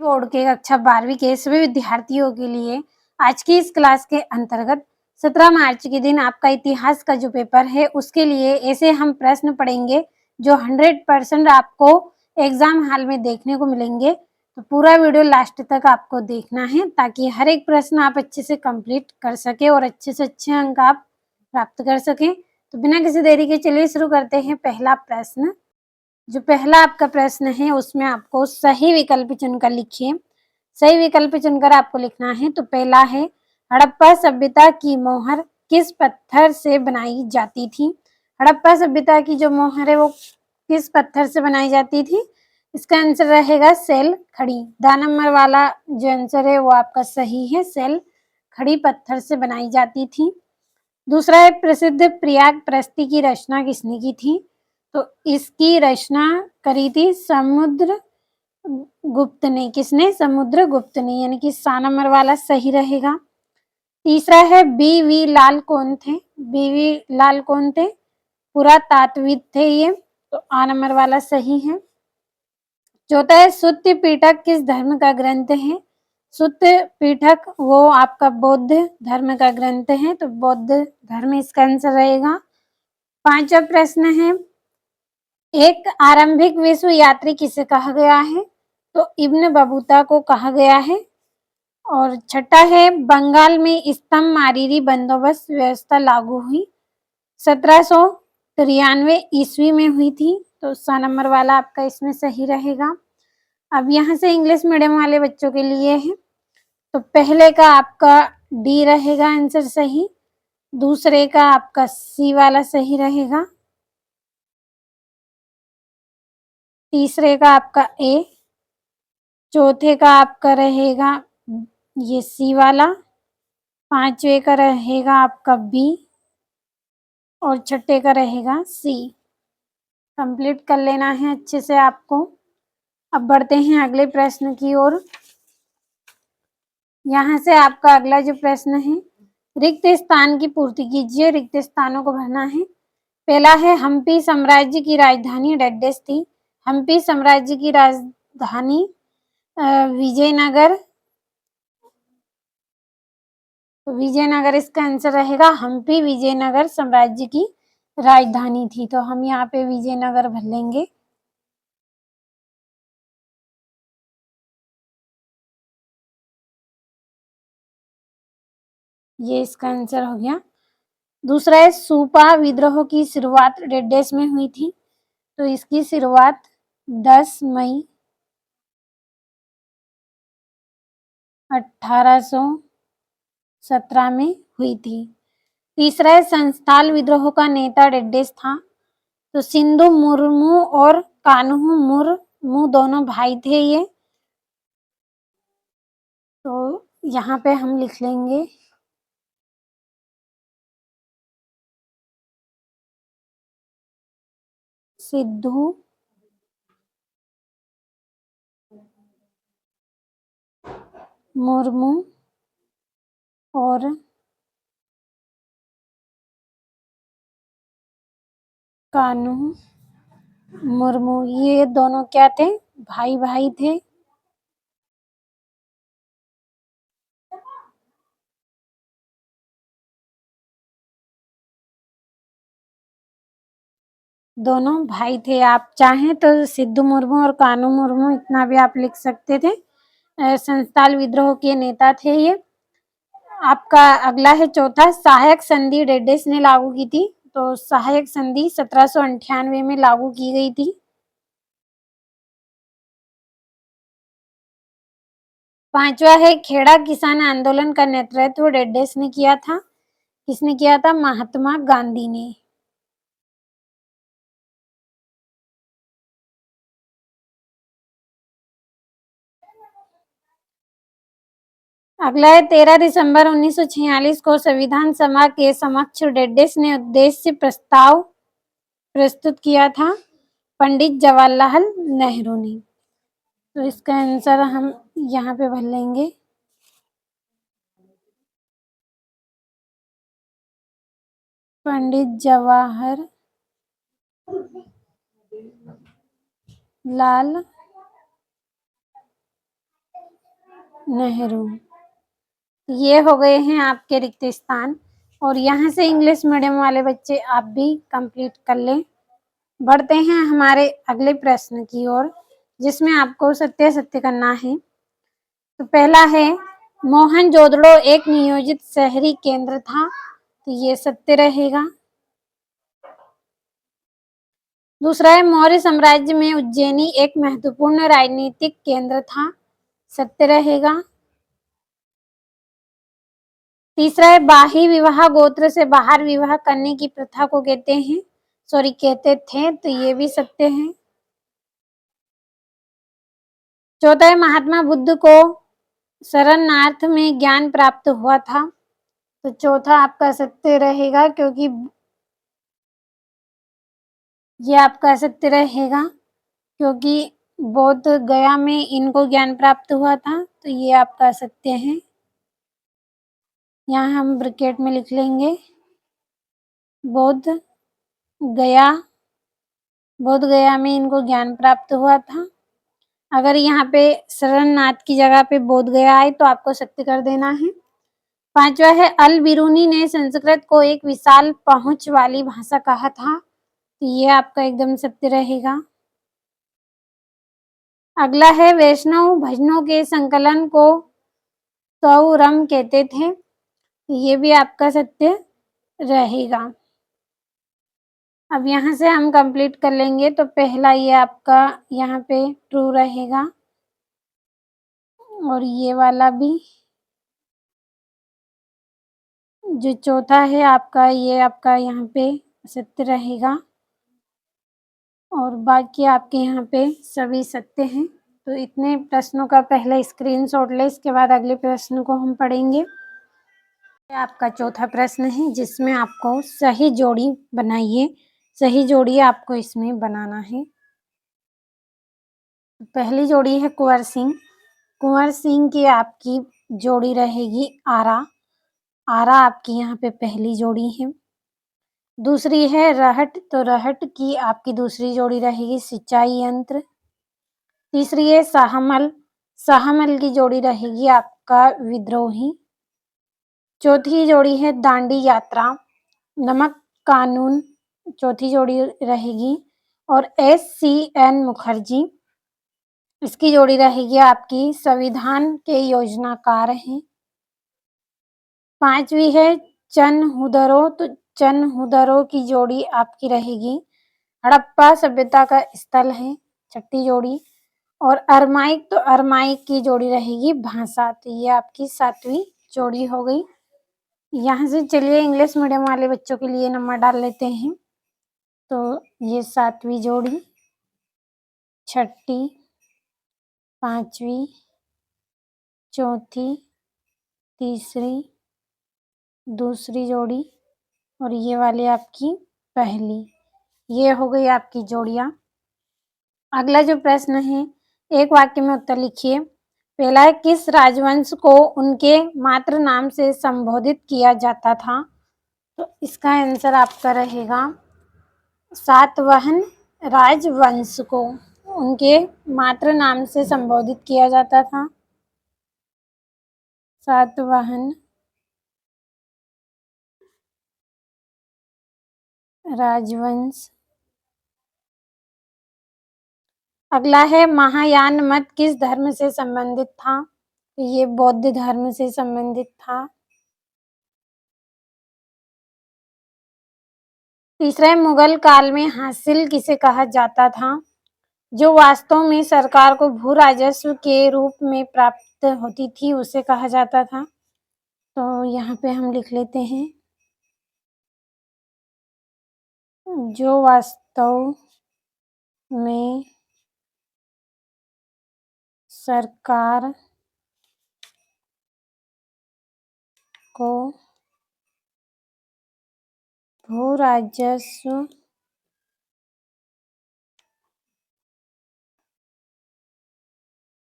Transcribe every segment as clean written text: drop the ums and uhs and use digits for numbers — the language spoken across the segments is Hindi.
बोर्ड के कक्षा 12वीं के सभी विद्यार्थियों के लिए आज की इस क्लास के अंतर्गत 17 मार्च के दिन आपका इतिहास का जो पेपर है उसके लिए ऐसे हम प्रश्न पढ़ेंगे जो 100% आपको एग्जाम हॉल में देखने को मिलेंगे। तो पूरा वीडियो लास्ट तक आपको देखना है ताकि हर एक प्रश्न आप अच्छे से कंप्लीट कर सके और अच्छे से अच्छे अंक आप प्राप्त कर सकें। तो बिना किसी देरी के चलिए शुरू करते हैं। पहला प्रश्न, जो पहला आपका प्रश्न है उसमें आपको सही विकल्प चुनकर लिखिए। सही विकल्प चुनकर आपको लिखना है। तो पहला है, हड़प्पा सभ्यता की मोहर किस पत्थर से बनाई जाती थी? हड़प्पा सभ्यता की जो मोहर है वो किस पत्थर से बनाई जाती थी? इसका आंसर रहेगा सेल खड़ी। द नंबर वाला जो आंसर है वो आपका सही है, सेल खड़ी पत्थर से बनाई जाती थी। दूसरा है, प्रसिद्ध प्रयाग प्रस्ती की रचना किसने की थी? तो इसकी रचना करी थी समुद्र गुप्त ने। किसने? समुद्र गुप्त ने, यानी कि सा नंबर वाला सही रहेगा। तीसरा है, बी.वी. लाल कौन थे? बी.वी. लाल कौन थे? पुरातात्विद थे ये, तो आ नंबर वाला सही है। चौथा है, सुत्त पिटक किस धर्म का ग्रंथ है? सुत्त पिटक वो आपका बौद्ध धर्म का ग्रंथ है, तो बौद्ध धर्म इसका आंसर रहेगा। पांचवा प्रश्न है, एक आरंभिक विश्व यात्री किसे कहा गया है? तो इब्न बतूता को कहा गया है। और छठा है, बंगाल में स्तंभ मारीरी बंदोबस्त व्यवस्था लागू हुई 1793 ईस्वी में हुई थी, तो सा नंबर वाला आपका इसमें सही रहेगा। अब यहाँ से इंग्लिश मीडियम वाले बच्चों के लिए है, तो पहले का आपका डी रहेगा आंसर सही, दूसरे का आपका सी वाला सही रहेगा, तीसरे का आपका ए, चौथे का आपका रहेगा ये सी वाला, पांचवे का रहेगा आपका बी और छठे का रहेगा सी। कंप्लीट कर लेना है अच्छे से आपको। अब बढ़ते हैं अगले प्रश्न की ओर। यहाँ से आपका अगला जो प्रश्न है, रिक्त स्थान की पूर्ति कीजिए। रिक्त स्थानों को भरना है। पहला है, हम्पी साम्राज्य की राजधानी डेडेस थी। हम्पी साम्राज्य की राजधानी विजयनगर, तो विजयनगर इसका आंसर रहेगा। हम्पी विजयनगर साम्राज्य की राजधानी थी, तो हम यहाँ पे विजयनगर भर लेंगे। ये इसका आंसर हो गया। दूसरा है, सूपा विद्रोह की शुरुआत डेडेस में हुई थी, तो इसकी शुरुआत 10 मई 1817 में हुई थी। तीसरा है, संस्थाल विद्रोह का नेता डेडेस था, तो सिंधु मुर्मू और कान्हू मुर्मू दोनों भाई थे ये, तो यहाँ पे हम लिख लेंगे सिद्धू मुर्मू और कान्हू मुर्मू, ये दोनों क्या थे? भाई भाई थे। दोनों भाई थे। आप चाहें तो सिद्धू मुर्मू और कान्हू मुर्मू इतना भी आप लिख सकते थे। संस्थाल विद्रोह के नेता थे ये। आपका अगला है चौथा, सहायक संधि डेडेस ने लागू की थी, तो सहायक संधि 1798 में लागू की गई थी। पांचवा है, खेड़ा किसान आंदोलन का नेतृत्व डेडेस ने किया था। किसने किया था? महात्मा गांधी ने। अगला है, 13 दिसंबर 1946 को संविधान सभा के समक्ष डेडेस ने उद्देश्य प्रस्ताव प्रस्तुत किया था पंडित जवाहरलाल नेहरू ने, तो इसका आंसर हम यहाँ पे भर लेंगे पंडित जवाहर लाल नेहरू। ये हो गए हैं आपके रिक्त स्थान और यहाँ से इंग्लिश मीडियम वाले बच्चे आप भी कंप्लीट कर लें। बढ़ते हैं हमारे अगले प्रश्न की ओर, जिसमें आपको सत्य सत्य करना है। तो पहला है, मोहनजोदड़ो एक नियोजित शहरी केंद्र था, तो ये सत्य रहेगा। दूसरा है, मौर्य साम्राज्य में उज्जैनी एक महत्वपूर्ण राजनीतिक केंद्र था, सत्य रहेगा। तीसरा है, बाही विवाह गोत्र से बाहर विवाह करने की प्रथा को कहते थे, तो ये भी सत्य है। चौथा है, महात्मा बुद्ध को शरणार्थ में ज्ञान प्राप्त हुआ था, तो चौथा आपका सत्य रहेगा, क्योंकि ये आपका सत्य रहेगा, क्योंकि बौद्ध गया में इनको ज्ञान प्राप्त हुआ था, तो ये आपका सत्य है। यहाँ हम ब्रैकेट में लिख लेंगे बौद्ध गया, बौद्ध गया में इनको ज्ञान प्राप्त हुआ था। अगर यहाँ पे शरणनाथ की जगह पे बोध गया है तो आपको सत्य कर देना है। पांचवा है, अल बिरूनी ने संस्कृत को एक विशाल पहुंच वाली भाषा कहा था, तो ये आपका एकदम सत्य रहेगा। अगला है, वैष्णव भजनों के संकलन को सौरम कहते थे, तो ये भी आपका सत्य रहेगा। अब यहाँ से हम कंप्लीट कर लेंगे, तो पहला ये आपका यहाँ पे ट्रू रहेगा और ये वाला भी। जो चौथा है आपका, ये आपका यहाँ पे सत्य रहेगा और बाकी आपके यहाँ पे सभी सत्य हैं। तो इतने प्रश्नों का पहले स्क्रीनशॉट ले, इसके बाद अगले प्रश्न को हम पढ़ेंगे। ये आपका चौथा प्रश्न है, जिसमें आपको सही जोड़ी बनाइए, सही जोड़ी आपको इसमें बनाना है। पहली जोड़ी है कुंवर सिंह, कुंवर सिंह की आपकी जोड़ी रहेगी आरा, आरा आपकी यहाँ पे पहली जोड़ी है। दूसरी है रहट, तो रहट की आपकी दूसरी जोड़ी रहेगी सिंचाई यंत्र। तीसरी है शाहमल, शाहमल की जोड़ी रहेगी आपका विद्रोही। चौथी जोड़ी है दांडी यात्रा, नमक कानून चौथी जोड़ी रहेगी। और SCN मुखर्जी, इसकी जोड़ी रहेगी आपकी संविधान के योजनाकार हैं। पांचवी है चनहुदरो, तो चनहुदरो की जोड़ी आपकी रहेगी हड़प्पा सभ्यता का स्थल है, छठी जोड़ी। और अरमाइक, तो अरमाइक की जोड़ी रहेगी भाषा, तो ये आपकी सातवीं जोड़ी हो गई। यहाँ से चलिए इंग्लिश मीडियम वाले बच्चों के लिए नंबर डाल लेते हैं। तो ये सातवीं जोड़ी, छठी, पांचवी, चौथी, तीसरी, दूसरी जोड़ी और ये वाली आपकी पहली, ये हो गई आपकी जोड़ियां। अगला जो प्रश्न है, एक वाक्य में उत्तर लिखिए। पहला है, किस राजवंश को उनके मातृ नाम से संबोधित किया जाता था, तो इसका आंसर आपका रहेगा सातवाहन राजवंश को उनके मातृ नाम से संबोधित किया जाता था, सातवाहन राजवंश। अगला है, महायान मत किस धर्म से संबंधित था, तो ये बौद्ध धर्म से संबंधित था। तीसरा है, मुगल काल में हासिल किसे कहा जाता था, जो वास्तव में सरकार को भू राजस्व के रूप में प्राप्त होती थी उसे कहा जाता था, तो यहाँ पे हम लिख लेते हैं जो वास्तव में सरकार को भू राजस्व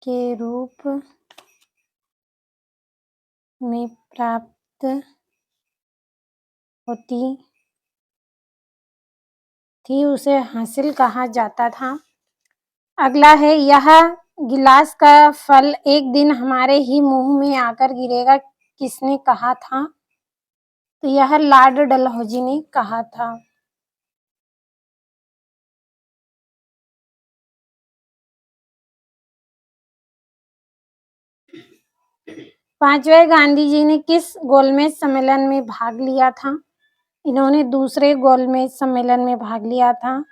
के रूप में प्राप्त होती थी उसे हासिल कहा जाता था। अगला है, यह गिलास का फल एक दिन हमारे ही मुंह में आकर गिरेगा, किसने कहा था? तो यह लॉर्ड डलहौजी ने कहा था। पांचवें गांधी जी ने किस गोलमेज सम्मेलन में भाग लिया था? इन्होंने दूसरे गोलमेज सम्मेलन में भाग लिया था।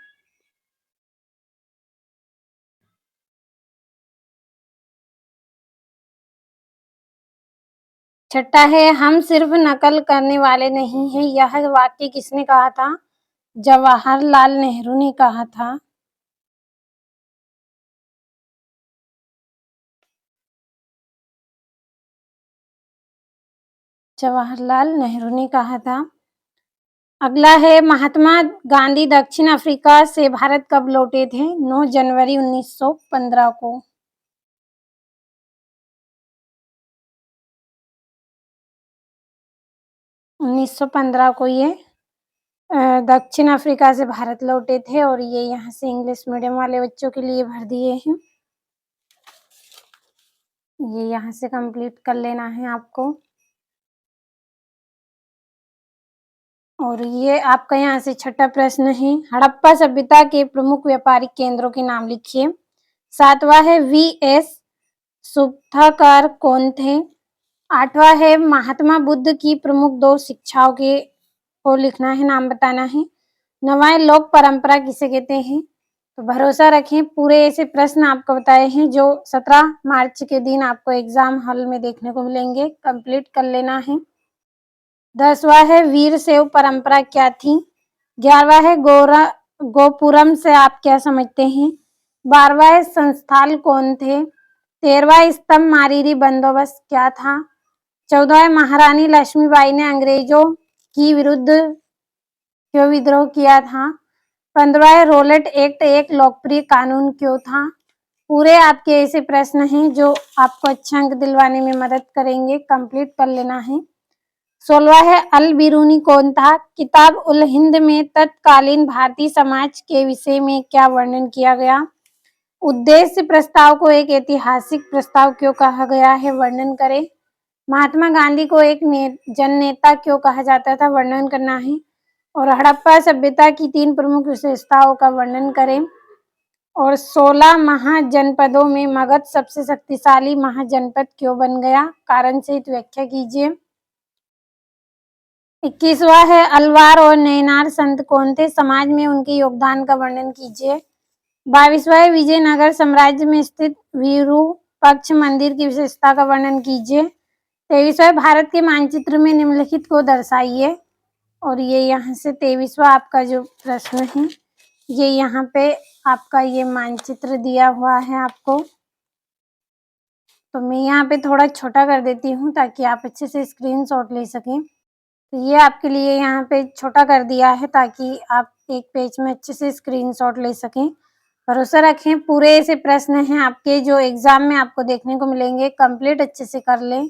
छठा है, हम सिर्फ नकल करने वाले नहीं हैं, यह वाक्य किसने कहा था? जवाहरलाल नेहरू ने कहा था। जवाहरलाल नेहरू ने कहा था। अगला है, महात्मा गांधी दक्षिण अफ्रीका से भारत कब लौटे थे? 9 जनवरी 1915 को। 1915 को ये दक्षिण अफ्रीका से भारत लौटे थे और ये यहाँ से इंग्लिश मीडियम वाले बच्चों के लिए भर दिए हैं। ये यहाँ से कंप्लीट कर लेना है आपको। और ये आपका यहाँ से छठा प्रश्न है, हड़प्पा सभ्यता के प्रमुख व्यापारिक केंद्रों के नाम लिखिए। सातवां है, वी.एस. सुबथकर कौन थे? आठवां है, महात्मा बुद्ध की प्रमुख 2 शिक्षाओं के को लिखना है, नाम बताना है। नौवां है, लोक परंपरा किसे कहते हैं? तो भरोसा रखें, पूरे ऐसे प्रश्न आपको बताए हैं जो 17 मार्च के दिन आपको एग्जाम हॉल में देखने को मिलेंगे, कंप्लीट कर लेना है। 10वां है, वीर शैव परंपरा क्या थी? 11वां है, गोपुरम से आप क्या समझते हैं? 12वां है, संस्थाल कौन थे? 13वां, स्तंभ मारीरी बंदोबस्त क्या था? 14वां है, महारानी लक्ष्मीबाई ने अंग्रेजों की विरुद्ध क्यों विद्रोह किया था? 15वां है, रोलेट एक्ट एक लोकप्रिय कानून क्यों था? पूरे आपके ऐसे प्रश्न हैं जो आपको अच्छे अंक दिलवाने में मदद करेंगे, कंप्लीट कर लेना है। 16वां है, अल बिरूनी कौन था? किताब उल हिंद में तत्कालीन भारतीय समाज के विषय में क्या वर्णन किया गया? उद्देश्य प्रस्ताव को एक ऐतिहासिक प्रस्ताव क्यों कहा गया है, वर्णन करें। महात्मा गांधी को एक जननेता क्यों कहा जाता था, वर्णन करना है। और हड़प्पा सभ्यता की 3 प्रमुख विशेषताओं का वर्णन करें। और 16 महाजनपदों में मगध सबसे शक्तिशाली महाजनपद क्यों बन गया, कारण सहित व्याख्या कीजिए। 21वां है, अलवार और नैनार संत कौन थे? समाज में उनके योगदान का वर्णन कीजिए। 22वां है, विजयनगर साम्राज्य में स्थित विरूपाक्ष मंदिर की विशेषता का वर्णन कीजिए। 23वां, भारत के मानचित्र में निम्नलिखित को दर्शाइए। और ये यहाँ से 23वां आपका जो प्रश्न है, ये यहाँ पे आपका ये मानचित्र दिया हुआ है आपको। तो मैं यहाँ पे थोड़ा छोटा कर देती हूँ ताकि आप अच्छे से स्क्रीनशॉट ले सकें। तो ये आपके लिए यहाँ पे छोटा कर दिया है ताकि आप एक पेज में अच्छे से स्क्रीनशॉट ले सकें। भरोसा रखें, पूरे ऐसे प्रश्न हैं आपके जो एग्जाम में आपको देखने को मिलेंगे, कंप्लीट अच्छे से कर लें।